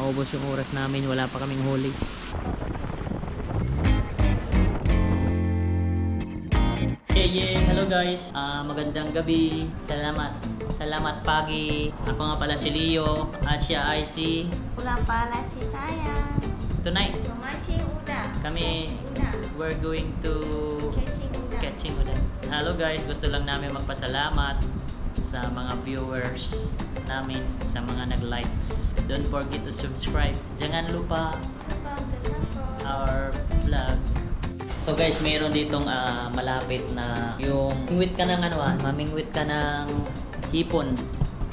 maubos yung oras namin, wala pa kaming huli. Hello guys, magandang gabi. Salamat pagi. Ako nga pala si Leo at siya ay si Pula pala si Sayang. Tonight Memancing udang. kami we're going to catching udang. Hello guys, gusto lang namin magpasalamat sa mga viewers namin, sa mga nag-likes. Don't forget to subscribe. Jangan lupa our vlog. So guys, mayroon ditong malapit na yung mamingwit ka ng mamingwit ka ng hipon.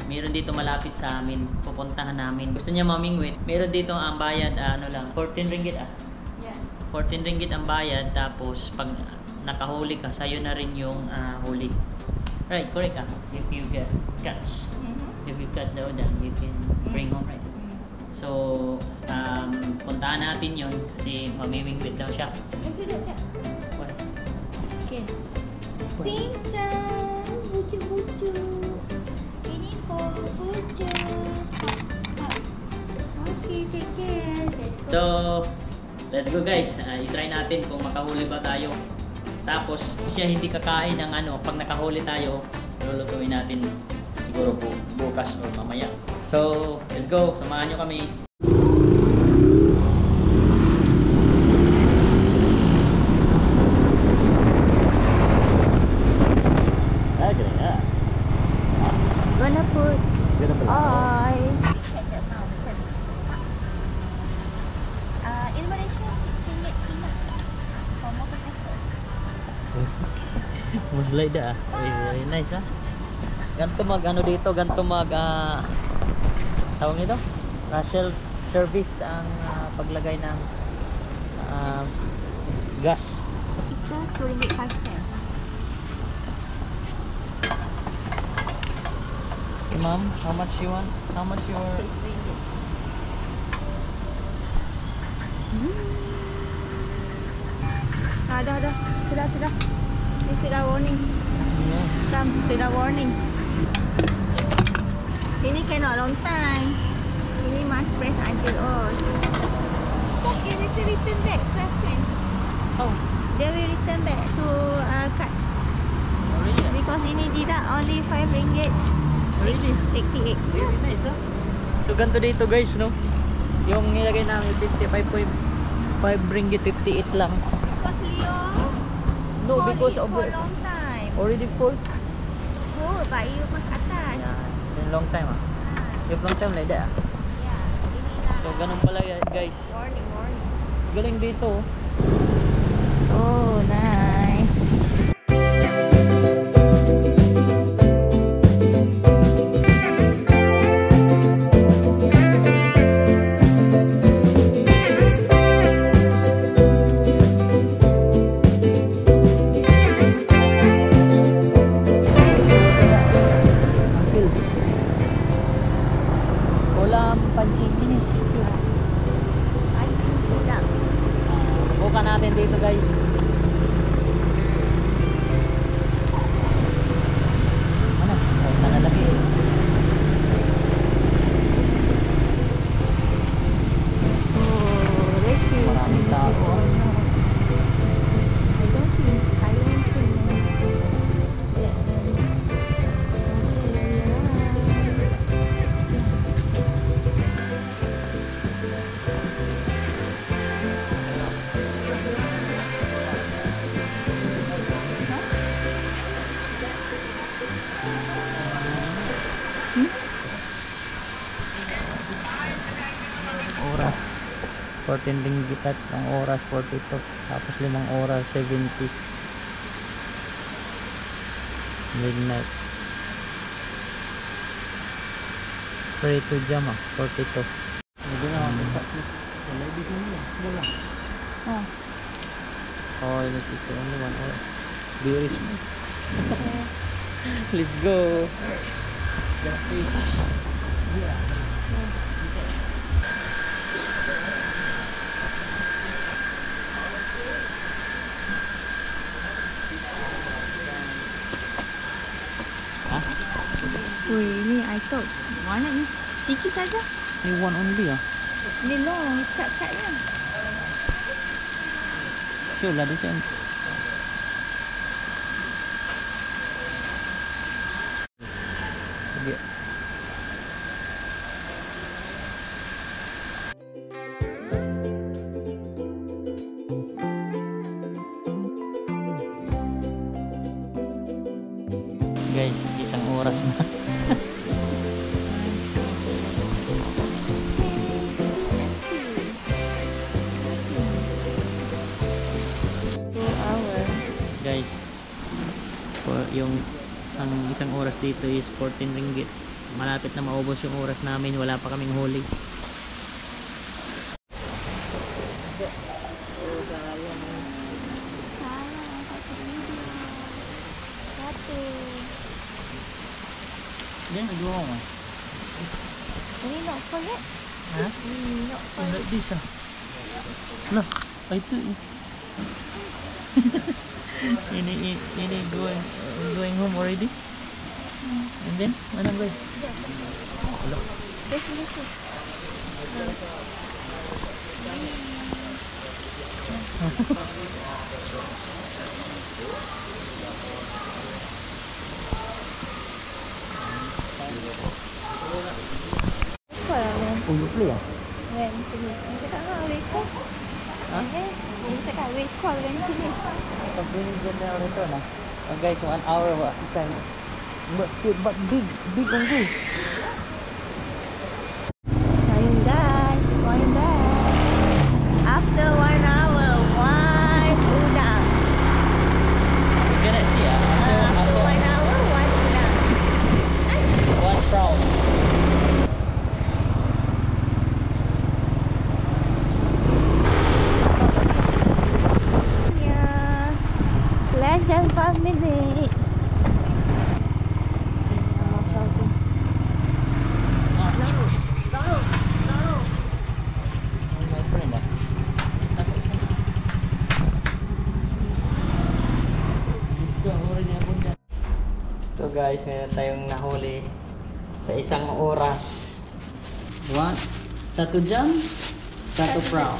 Meron dito malapit sa amin, pupuntahan namin. Gusto niya mamingwit. Meron dito ang bayad lang, 14 ringgit Yeah. 14 ringgit ang bayad, tapos pag nakahuli ka, sayo na rin yung huli. Right, correct if you catch. If you catch the udang, you can bring home, right? So, puntahan natin yun kasi mamimingwit daw siya. What? Okay. Sing-chan, bucu-bucu. Ini for bucu. Okay, take care. So, let's go guys. I-try natin kung makahuli ba tayo. Tapos, siya hindi kakain ng pag nakahuli tayo, lulutuin natin siguro bukas o mamaya. So, let's go. Samahan nyo kami. Gonna put oil. In Malaysia, 6 ringgit peanut. For motorcycle. Most like that. Very nice Ganto tawag nito? Self-service ang paglagay ng gas. Ito, 2 ringgit 5 cent. Okay, ma'am, how much you want? How much your 6 ringgit. Dah. Sudah. Ini sudah warning. Sudah warning. Ini cannot long time. Ini must press until all. Okay, return back 12 cent. Oh, They will return back to cut. really? Because ini tidak only 5 ringgit. Really? 88. Very nice So ganito dito guys, no? Yung nilagay namin 55.5 ringgit, 58 lang. Because Leo No, because of for long time. already full. Full, but you must atas. Yeah, then long time If long time like that Yeah, inilah. So ganun pala guys. Warning. Galing dito. Oh, nice. Kolam pancing ini. Anjing udang. Bukan natin dito guys. Ano? Malalaki Oh, let's see. Maraming tao. I don't see. Oras 14 ringgit at ang oras 42, tapos 5 oras 70 midnight. Pray to jam 42. Hindi na ako Oh, it's only 1 hour. Very smooth. Let's go. The fish. Yeah. Wih, ini I thought mana ni sikit saja. Ini one only Nilong, cat-catnya. Sure lah, dia Dia. Guys, isang oras na. Guys, for yung ang isang oras dito is 14 ringgit. Malapit na maubos yung oras namin, wala pa kaming huli. Yan, nagawa ko. Ini nak forget. Ha? Ini nak Like forget. this ah. Lah, ito eh. ini going home already. And then, mana guys? Hello. This. Oh, you play ah? When finish. Ni cakap nak record. Ha? Ni cakap record when finish. Pag binigyan na return ah. Oh guys, 1 hour wa isang. But big only. Sayang guys, going back. After 1 hour, one udang. We cannot see ah. After 1 hour, one udang. Nice. One prawn. Yeah. Less than 5 minutes. My friend ah. So guys, meron tayong nahuli sa isang oras. 1 jam, 1 prawn.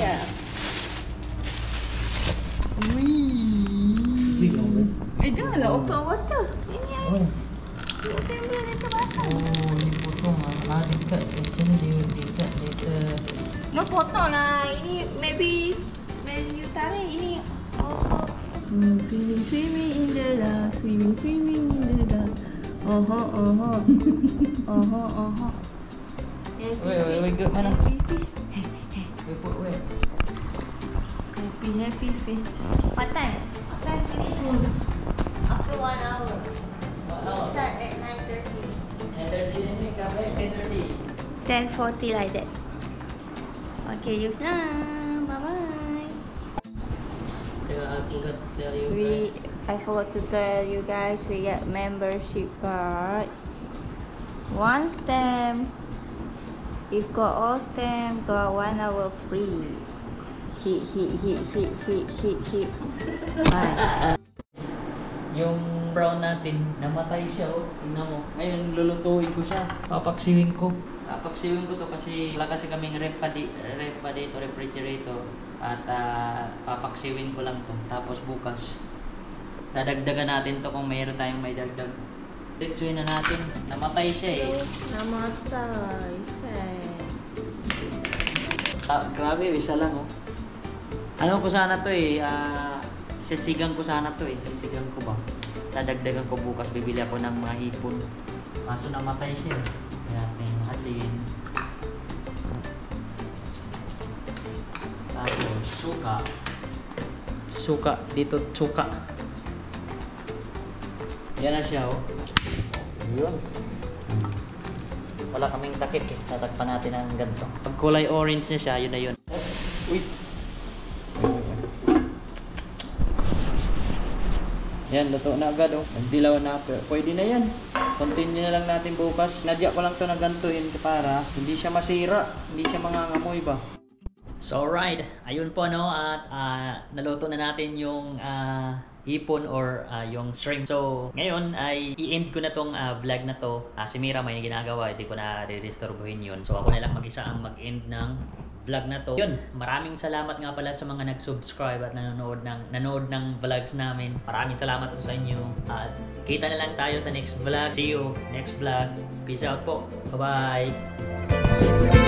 Big one. Dah lah, open water. Ini Oh, tembel itu basah. ini potong ah. Dekat macam dia dekat No potong lah. Ini maybe when you tarik ini also. Swimming in the dark, swimming in the dark. Wait, good mana? Happy face. We put where? Happy face. What time? What time finish? After 1 hour. Start at 9:30. 10:30 ni kabar 10:30. 10:40 like that. Okay, use lah. Bye bye. I forgot to tell you guys, we get membership card. One stamp. If got all stamp, got 1 hour free. Hit. Yung brown natin, namatay siya oh. Tingnan mo. Ngayon lulutuin ko siya. Papaksiwin ko. Papaksiwin ko to kasi wala kasi kaming ref pa dito, refrigerator. At papaksiwin ko lang to. Tapos bukas dadagdagan natin to kung mayroon tayong may dagdag. Retsuin na natin. Namatay siya eh. Namatay. Grabe, isa lang oh. Ano ko sana to eh, sisigang ko sana to eh. Sisigang ko ba? Dadagdagan ko bukas, bibili ako ng mga hipon. Kaso namatay siya eh. Kaya tingin asin. Tapos suka. Suka, dito suka. Yan na siya oh. Yun. Wala kaming takip eh. Tatagpan natin ng ganito. Pag kulay orange na siya, yun na yun. Uy! Yan, luto na agad oh. Nagdilaw na. Pwede na yan. Continue na lang natin bukas. Nadya ko lang to na ganito yun para hindi siya masira. Hindi siya mangangamoy ba. So alright, ayun po no. At naluto na natin yung hipon or yung shrimp. So, ngayon ay i-end ko na tong vlog na to. Si Mira may ginagawa, hindi ko na re-disturbuhin yun. So, ako na lang mag-isa ang mag-end ng vlog na to. Yun, maraming salamat nga pala sa mga nag-subscribe at nanonood ng vlogs namin. Maraming salamat po sa inyo. At kita na lang tayo sa next vlog. See you next vlog. Peace out po. Bye-bye.